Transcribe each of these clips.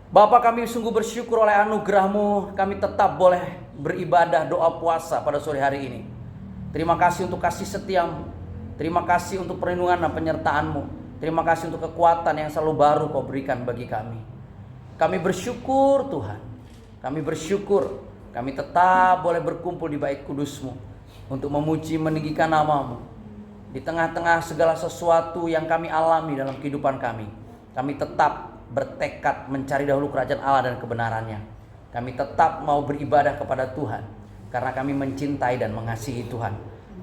Bapa, kami sungguh bersyukur oleh anugerah-Mu kami tetap boleh beribadah doa puasa pada sore hari ini. Terima kasih untuk kasih setia-Mu. Terima kasih untuk perlindungan dan penyertaan-Mu. Terima kasih untuk kekuatan yang selalu baru Kau berikan bagi kami. Kami bersyukur Tuhan. Kami bersyukur kami tetap boleh berkumpul di bait kudus-Mu untuk memuji meninggikan nama-Mu. Di tengah-tengah segala sesuatu yang kami alami dalam kehidupan kami, kami tetap bertekad mencari dahulu kerajaan Allah dan kebenarannya. Kami tetap mau beribadah kepada Tuhan karena kami mencintai dan mengasihi Tuhan.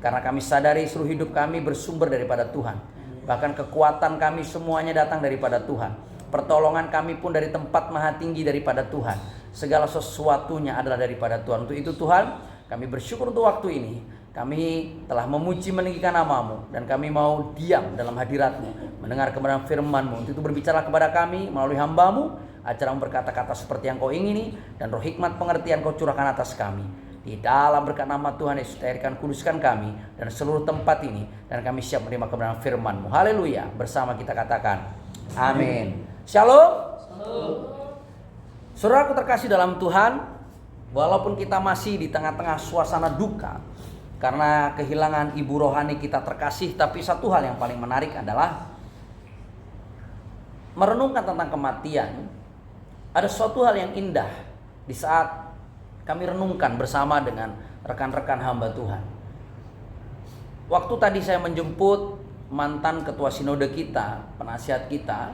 Karena kami sadari seluruh hidup kami bersumber daripada Tuhan. Bahkan kekuatan kami semuanya datang daripada Tuhan. Pertolongan kami pun dari tempat maha tinggi daripada Tuhan. Segala sesuatunya adalah daripada Tuhan. Untuk itu Tuhan, kami bersyukur untuk waktu ini. Kami telah memuji meninggikan nama-Mu, dan kami mau diam dalam hadirat-Mu, mendengar kebenaran firman-Mu. Untuk itu berbicara kepada kami melalui hamba-Mu, ajar-Mu berkata-kata seperti yang Kau ingini, dan roh hikmat pengertian Kau curahkan atas kami. Di dalam berkat nama Tuhan Yesus, tahirkan kuduskan kami dan seluruh tempat ini, dan kami siap menerima kebenaran firman-Mu. Haleluya. Bersama kita katakan amin. Shalom. Saudaraku terkasih dalam Tuhan, walaupun kita masih di tengah-tengah suasana duka karena kehilangan ibu rohani kita terkasih, tapi satu hal yang paling menarik adalah merenungkan tentang kematian. Ada suatu hal yang indah di saat kami renungkan bersama dengan rekan-rekan hamba Tuhan. Waktu tadi saya menjemput mantan ketua sinode kita, penasihat kita,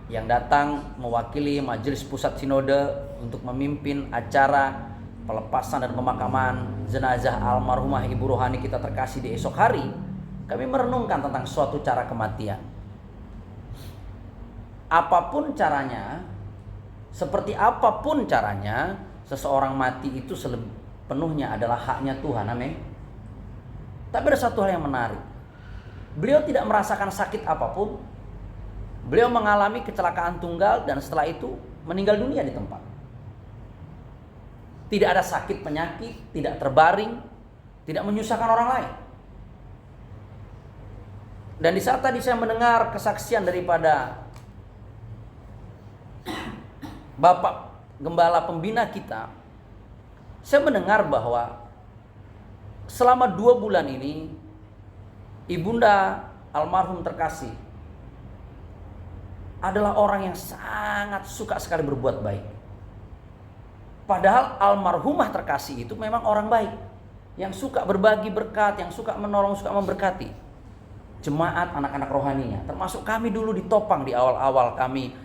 yang datang mewakili majelis pusat sinode untuk memimpin acara pelepasan dan pemakaman jenazah almarhumah ibu rohani kita terkasih di esok hari. Kami merenungkan tentang suatu cara kematian. Apapun caranya, seperti apapun caranya, seseorang mati itu sepenuhnya adalah haknya Tuhan. Amin. Tapi ada satu hal yang menarik. Beliau tidak merasakan sakit apapun. Beliau mengalami kecelakaan tunggal dan setelah itu meninggal dunia di tempat. Tidak ada sakit penyakit, tidak terbaring, tidak menyusahkan orang lain. Dan di saat tadi saya mendengar kesaksian daripada Bapak Gembala Pembina kita, saya mendengar bahwa selama 2 bulan ini Ibunda almarhum terkasih adalah orang yang sangat suka sekali berbuat baik. Padahal almarhumah terkasih itu memang orang baik, yang suka berbagi berkat, yang suka menolong, suka memberkati jemaat, anak-anak rohaninya. Termasuk kami dulu ditopang di awal-awal kami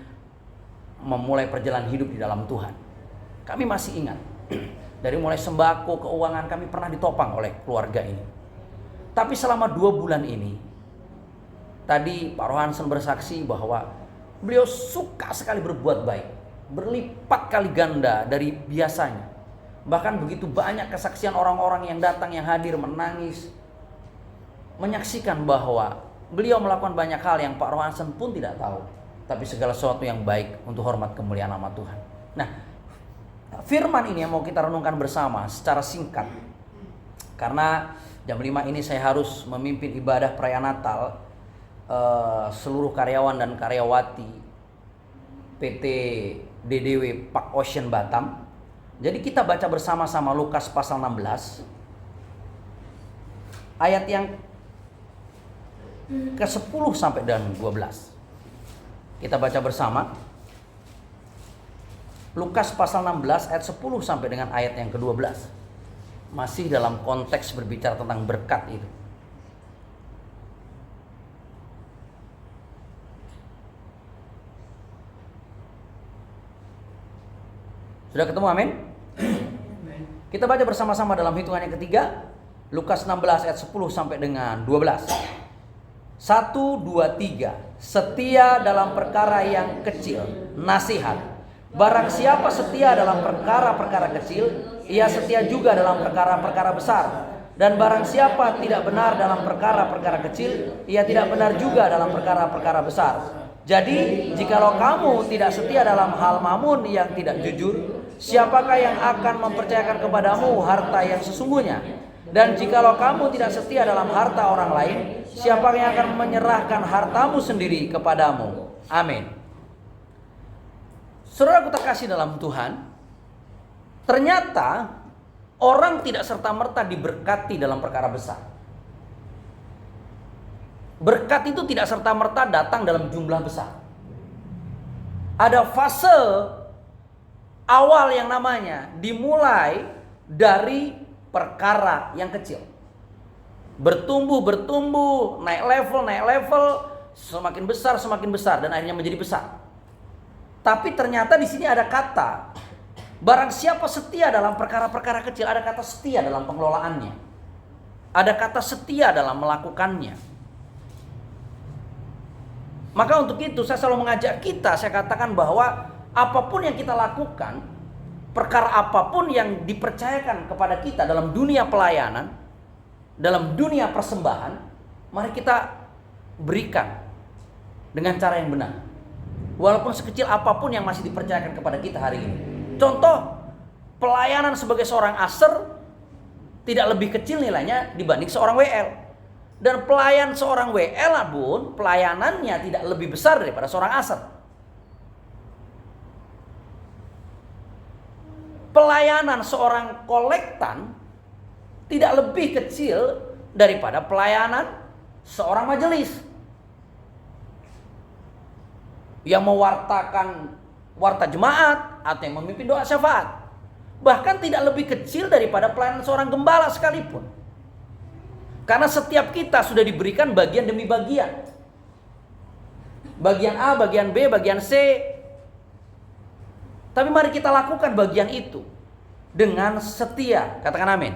memulai perjalanan hidup di dalam Tuhan. Kami masih ingat, dari mulai sembako, keuangan, kami pernah ditopang oleh keluarga ini. Tapi selama 2 bulan ini, tadi Pak Rohansen bersaksi bahwa beliau suka sekali berbuat baik, berlipat kali ganda dari biasanya. Bahkan begitu banyak kesaksian orang-orang yang datang, yang hadir, menangis, menyaksikan bahwa beliau melakukan banyak hal yang Pak Rohansen pun tidak tahu. Tapi segala sesuatu yang baik untuk hormat kemuliaan nama Tuhan. Nah, firman ini yang mau kita renungkan bersama secara singkat. Karena jam 5 ini saya harus memimpin ibadah perayaan Natal seluruh karyawan dan karyawati PT DDW Park Ocean Batam. Jadi kita baca bersama-sama Lukas pasal 16 ayat yang ke-10 sampai dengan 12. Kita baca bersama Lukas pasal 16 ayat 10 sampai dengan ayat yang ke-12. Masih dalam konteks berbicara tentang berkat itu. Sudah ketemu, amin? Kita baca bersama-sama dalam hitungan yang ketiga, Lukas 16 ayat 10 sampai dengan 12. 1, 2, 3. Setia dalam perkara yang kecil, nasihat. Barang siapa setia dalam perkara-perkara kecil, ia setia juga dalam perkara-perkara besar. Dan barang siapa tidak benar dalam perkara-perkara kecil, ia tidak benar juga dalam perkara-perkara besar. Jadi, jikalau kamu tidak setia dalam hal mamun yang tidak jujur, siapakah yang akan mempercayakan kepadamu harta yang sesungguhnya? Dan jikalau kamu tidak setia dalam harta orang lain, siapakah yang akan menyerahkan hartamu sendiri kepadamu? Amin. Saudaraku terkasih dalam Tuhan, ternyata orang tidak serta-merta diberkati dalam perkara besar. Berkat itu tidak serta-merta datang dalam jumlah besar. Ada fase awal yang namanya dimulai dari perkara yang kecil. Bertumbuh, naik level, semakin besar dan akhirnya menjadi besar. Tapi ternyata di sini ada kata, barang siapa setia dalam perkara-perkara kecil, ada kata setia dalam pengelolaannya. Ada kata setia dalam melakukannya. Maka untuk itu saya selalu mengajak kita, saya katakan bahwa apapun yang kita lakukan, perkara apapun yang dipercayakan kepada kita dalam dunia pelayanan, dalam dunia persembahan, mari kita berikan dengan cara yang benar. Walaupun sekecil apapun yang masih dipercayakan kepada kita hari ini. Contoh, pelayanan sebagai seorang aser tidak lebih kecil nilainya dibanding seorang WL. Dan pelayan seorang WL pun pelayanannya tidak lebih besar daripada seorang aser. Pelayanan seorang kolektan tidak lebih kecil daripada pelayanan seorang majelis yang mewartakan warta jemaat atau yang memimpin doa syafaat. Bahkan tidak lebih kecil daripada pelayanan seorang gembala sekalipun. Karena setiap kita sudah diberikan bagian demi bagian. Bagian A, bagian B, bagian C. Tapi mari kita lakukan bagian itu dengan setia. Katakan amin.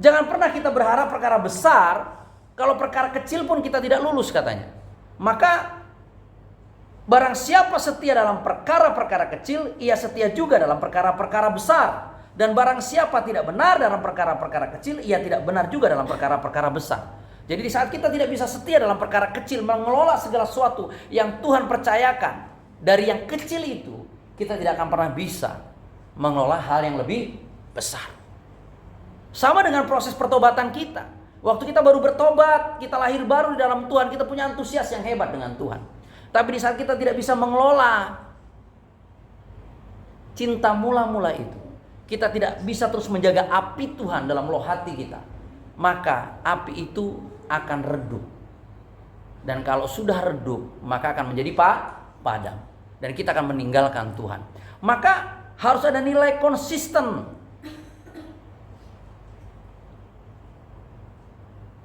Jangan pernah kita berharap perkara besar, kalau perkara kecil pun kita tidak lulus katanya. Maka barang siapa setia dalam perkara-perkara kecil, ia setia juga dalam perkara-perkara besar. Dan barang siapa tidak benar dalam perkara-perkara kecil, ia tidak benar juga dalam perkara-perkara besar. Jadi di saat kita tidak bisa setia dalam perkara kecil, mengelola segala sesuatu yang Tuhan percayakan, dari yang kecil itu, kita tidak akan pernah bisa mengelola hal yang lebih besar. Sama dengan proses pertobatan kita. Waktu kita baru bertobat, kita lahir baru di dalam Tuhan, kita punya antusias yang hebat dengan Tuhan. Tapi di saat kita tidak bisa mengelola cinta mula-mula itu, kita tidak bisa terus menjaga api Tuhan dalam loh hati kita, maka api itu akan redup. Dan kalau sudah redup, maka akan menjadi padam. Dan kita akan meninggalkan Tuhan. Maka harus ada nilai konsisten.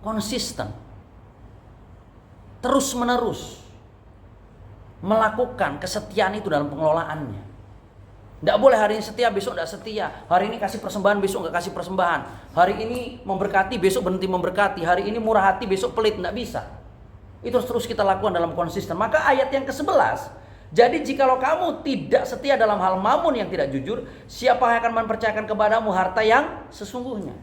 Konsisten. Terus menerus melakukan kesetiaan itu dalam pengelolaannya. Tidak boleh hari ini setia, besok tidak setia. Hari ini kasih persembahan, besok nggak kasih persembahan. Hari ini memberkati, besok berhenti memberkati. Hari ini murah hati, besok pelit. Tidak bisa. Itu terus kita lakukan dalam konsisten. Maka ayat yang ke-11, jadi jikalau kamu tidak setia dalam hal mamun yang tidak jujur, siapa yang akan mempercayakan kepadamu harta yang sesungguhnya?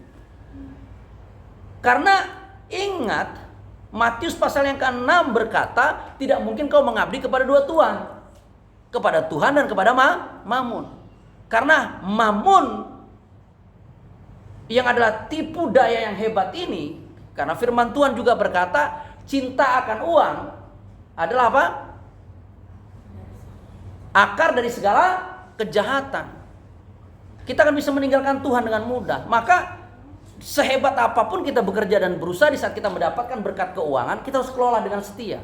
Karena ingat, Matius pasal yang ke-6 berkata, tidak mungkin kau mengabdi kepada dua tuan. Kepada Tuhan dan kepada mamun. Karena mamun yang adalah tipu daya yang hebat ini, karena firman Tuhan juga berkata, cinta akan uang adalah apa? Akar dari segala kejahatan. Kita akan bisa meninggalkan Tuhan dengan mudah. Maka sehebat apapun kita bekerja dan berusaha, di saat kita mendapatkan berkat keuangan, kita harus kelola dengan setia.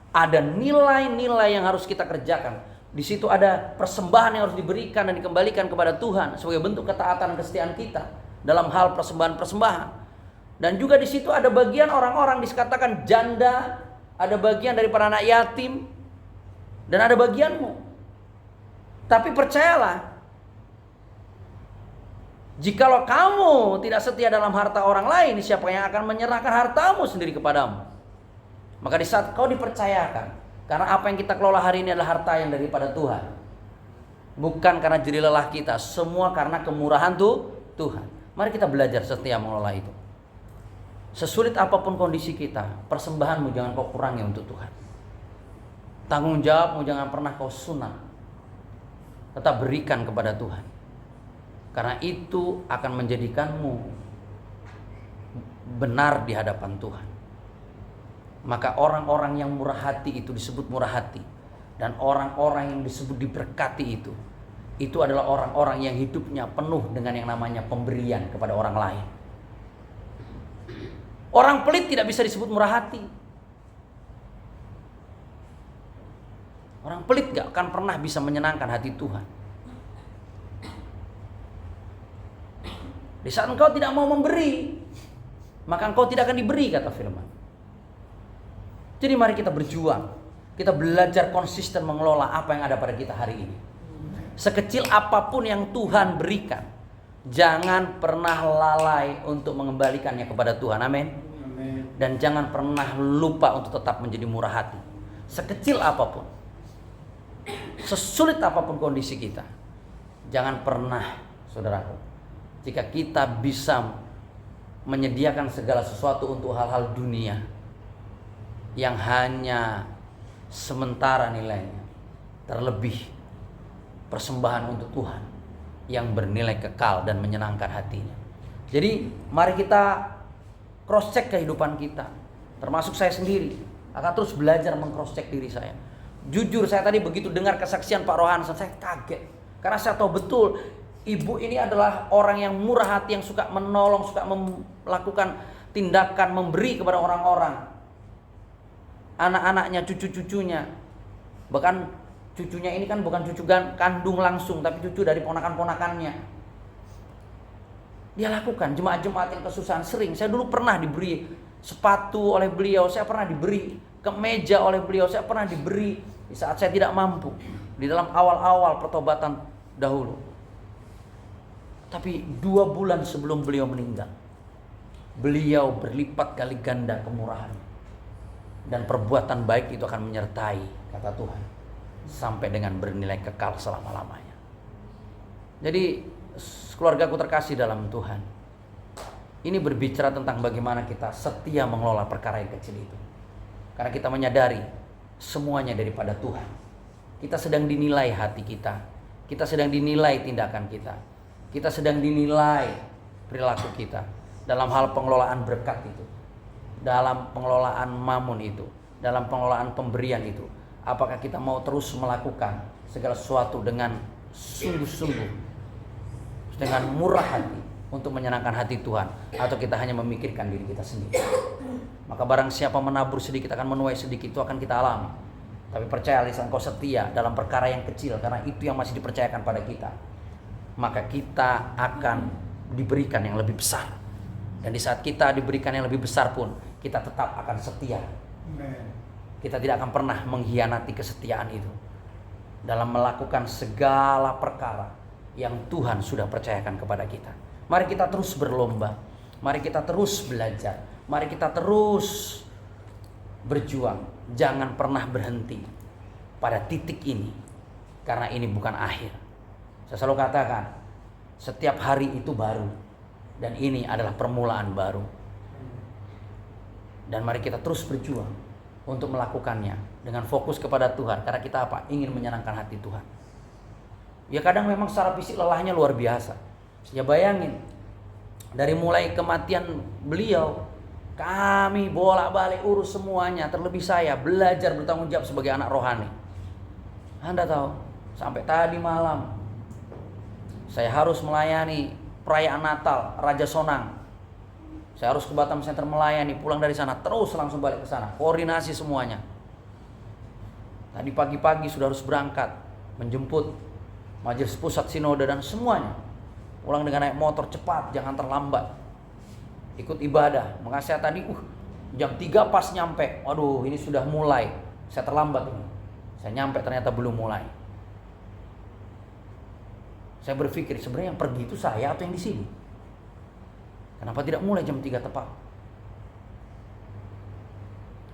Ada nilai-nilai yang harus kita kerjakan. Di situ ada persembahan yang harus diberikan dan dikembalikan kepada Tuhan sebagai bentuk ketaatan dan kesetiaan kita dalam hal persembahan-persembahan. Dan juga di situ ada bagian orang-orang dikatakan janda, ada bagian daripada anak yatim, dan ada bagianmu. Tapi percayalah, jikalau kamu tidak setia dalam harta orang lain, siapa yang akan menyerahkan hartamu sendiri kepadamu? Maka di saat kau dipercayakan, karena apa yang kita kelola hari ini adalah harta yang daripada Tuhan, bukan karena jerih lelah kita, semua karena kemurahan Tuhan. Mari kita belajar setia mengelola itu. Sesulit apapun kondisi kita, persembahanmu jangan kau kurangi untuk Tuhan. Tanggung jawabmu jangan pernah kau sunat. Tetap berikan kepada Tuhan. Karena itu akan menjadikanmu benar di hadapan Tuhan. Maka orang-orang yang murah hati itu disebut murah hati. Dan orang-orang yang disebut diberkati itu adalah orang-orang yang hidupnya penuh dengan yang namanya pemberian kepada orang lain. Orang pelit tidak bisa disebut murah hati. Orang pelit gak akan pernah bisa menyenangkan hati Tuhan. Di saat engkau tidak mau memberi, maka engkau tidak akan diberi, kata firman. Jadi mari kita berjuang. Kita belajar konsisten mengelola apa yang ada pada kita hari ini. Sekecil apapun yang Tuhan berikan, jangan pernah lalai untuk mengembalikannya kepada Tuhan. Amin. Dan jangan pernah lupa untuk tetap menjadi murah hati. Sekecil apapun, sesulit apapun kondisi kita, jangan pernah, saudaraku, jika kita bisa menyediakan segala sesuatu untuk hal-hal dunia yang hanya sementara nilainya, terlebih persembahan untuk Tuhan yang bernilai kekal dan menyenangkan hatinya. Jadi mari kita cross check kehidupan kita, termasuk saya sendiri akan terus belajar meng-cross check diri saya. Jujur, saya tadi begitu dengar kesaksian Pak Rohan, saya kaget karena saya tahu betul ibu ini adalah orang yang murah hati, yang suka menolong, suka melakukan tindakan memberi kepada orang-orang, anak-anaknya, cucu-cucunya. Bahkan cucunya ini kan bukan cucu kandung langsung, tapi cucu dari ponakan-ponakannya. Dia lakukan jemaat-jemaat yang kesusahan. Sering saya dulu pernah diberi sepatu oleh beliau, saya pernah diberi kemeja oleh beliau, saya pernah diberi di saat saya tidak mampu, di dalam awal-awal pertobatan dahulu. Tapi 2 bulan sebelum beliau meninggal, beliau berlipat kali ganda kemurahan. Dan perbuatan baik itu akan menyertai, kata Tuhan, sampai dengan bernilai kekal selama-lamanya. Jadi keluargaku terkasih dalam Tuhan, ini berbicara tentang bagaimana kita setia mengelola perkara yang kecil itu. Karena kita menyadari semuanya daripada Tuhan. Kita sedang dinilai hati kita, kita sedang dinilai tindakan kita, kita sedang dinilai perilaku kita dalam hal pengelolaan berkat itu, dalam pengelolaan mamun itu, dalam pengelolaan pemberian itu. Apakah kita mau terus melakukan segala sesuatu dengan sungguh-sungguh, dengan murah hati untuk menyenangkan hati Tuhan, atau kita hanya memikirkan diri kita sendiri? Maka barang siapa menabur sedikit akan menuai sedikit, itu akan kita alami. Tapi percayalah, engkau setia dalam perkara yang kecil, karena itu yang masih dipercayakan pada kita, maka kita akan diberikan yang lebih besar. Dan di saat kita diberikan yang lebih besar pun, kita tetap akan setia. Kita tidak akan pernah mengkhianati kesetiaan itu dalam melakukan segala perkara yang Tuhan sudah percayakan kepada kita. Mari kita terus berlomba, mari kita terus belajar, mari kita terus berjuang. Jangan pernah berhenti pada titik ini, karena ini bukan akhir. Saya selalu katakan, setiap hari itu baru, dan ini adalah permulaan baru. Dan mari kita terus berjuang untuk melakukannya dengan fokus kepada Tuhan. Karena kita apa? Ingin menyenangkan hati Tuhan. Ya kadang memang secara fisik lelahnya luar biasa. Ya bayangin, dari mulai kematian beliau, kami bolak-balik urus semuanya. Terlebih saya belajar bertanggung jawab sebagai anak rohani. Anda tahu, sampai tadi malam saya harus melayani perayaan Natal Raja Sonang. Saya harus ke Batam Center melayani, pulang dari sana terus langsung balik ke sana, koordinasi semuanya. Tadi pagi-pagi sudah harus berangkat menjemput majelis pusat sinode dan semuanya. Pulang dengan naik motor cepat, jangan terlambat. Ikut ibadah. Maka saya tadi jam 3 pas nyampe. Waduh, ini sudah mulai. Saya terlambat ini. Saya nyampe ternyata belum mulai. Saya berpikir sebenarnya yang pergi itu saya atau yang di sini? Kenapa tidak mulai jam 3 tepat?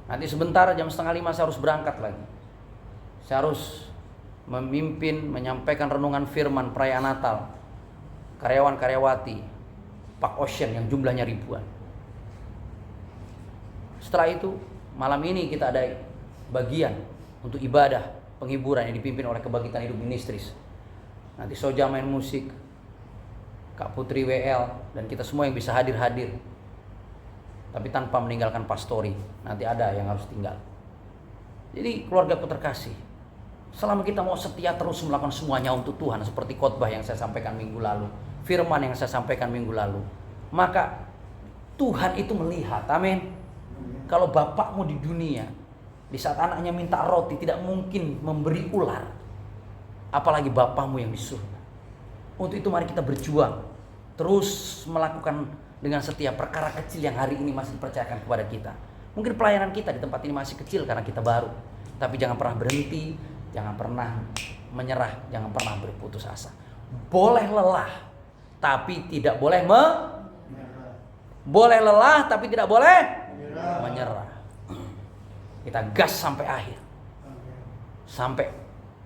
Nanti sebentar jam 4:30 saya harus berangkat lagi. Saya harus memimpin, menyampaikan renungan firman perayaan Natal karyawan-karyawati Park Ocean yang jumlahnya ribuan. Setelah itu malam ini kita ada bagian untuk ibadah penghiburan yang dipimpin oleh Kebangkitan Hidup Ministries. Nanti Soja main musik, Kak Putri WL, dan kita semua yang bisa hadir-hadir. Tapi tanpa meninggalkan pastori, nanti ada yang harus tinggal. Jadi keluargaku terkasih, Selama kita mau setia terus melakukan semuanya untuk Tuhan, seperti khotbah yang saya sampaikan minggu lalu, firman yang saya sampaikan minggu lalu, maka Tuhan itu melihat, amin. Kalau bapakmu di dunia, di saat anaknya minta roti, tidak mungkin memberi ular, apalagi bapakmu yang di surga. Untuk itu mari kita berjuang, terus melakukan dengan setia perkara kecil yang hari ini masih dipercayakan kepada kita. Mungkin pelayanan kita di tempat ini masih kecil karena kita baru, tapi jangan pernah berhenti, jangan pernah menyerah, jangan pernah berputus asa. Boleh lelah, tapi tidak boleh boleh lelah, tapi tidak boleh menyerah. Kita gas sampai akhir, sampai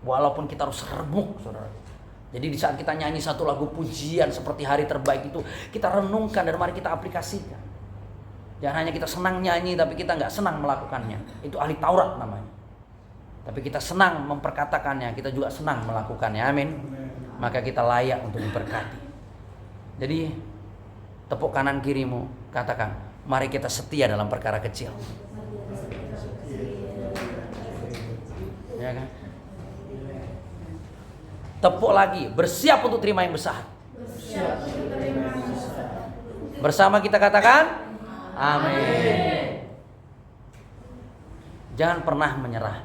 walaupun kita harus remuk, saudara. Jadi di saat kita nyanyi satu lagu pujian seperti hari terbaik itu, kita renungkan dan mari kita aplikasikan. Jangan hanya kita senang nyanyi tapi kita nggak senang melakukannya. Itu ahli Taurat namanya. Tapi kita senang memperkatakannya, kita juga senang melakukannya. Amin. Maka kita layak untuk diberkati. Jadi tepuk kanan kirimu, katakan, mari kita setia dalam perkara kecil. Ya kan? Tepuk lagi, bersiap untuk terima yang besar. Bersama kita katakan, amin. Jangan pernah menyerah,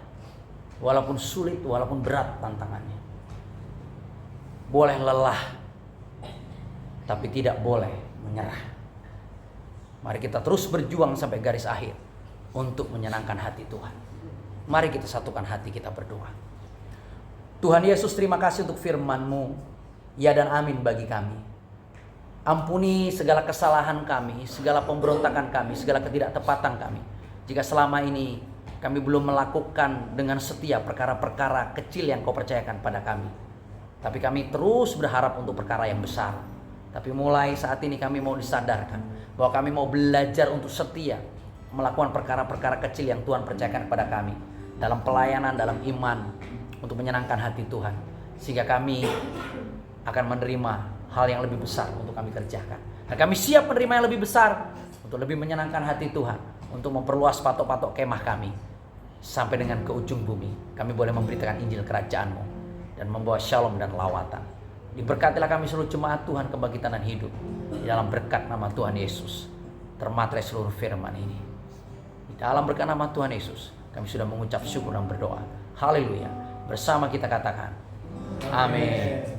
walaupun sulit, walaupun berat tantangannya. Boleh lelah, tapi tidak boleh menyerah. Mari kita terus berjuang sampai garis akhir untuk menyenangkan hati Tuhan. Mari kita satukan hati kita berdoa. Tuhan Yesus, terima kasih untuk firman-Mu. Ya dan amin bagi kami. Ampuni segala kesalahan kami, segala pemberontakan kami, segala ketidaktepatan kami. Jika selama ini kami belum melakukan dengan setia perkara-perkara kecil yang Kau percayakan pada kami. Tapi kami terus berharap untuk perkara yang besar. Tapi mulai saat ini kami mau disadarkan bahwa kami mau belajar untuk setia melakukan perkara-perkara kecil yang Tuhan percayakan kepada kami. Dalam pelayanan, dalam iman, untuk menyenangkan hati Tuhan. Sehingga kami akan menerima hal yang lebih besar untuk kami kerjakan. Dan kami siap menerima yang lebih besar untuk lebih menyenangkan hati Tuhan, untuk memperluas patok-patok kemah kami sampai dengan ke ujung bumi. Kami boleh memberitakan Injil Kerajaan-Mu dan membawa shalom dan lawatan. Diberkatilah kami seluruh jemaat Tuhan Kebangkitan dan Hidup di dalam berkat nama Tuhan Yesus. Termaterai seluruh firman ini. Di dalam berkat nama Tuhan Yesus, kami sudah mengucap syukur dan berdoa. Haleluya. Bersama kita katakan, amin.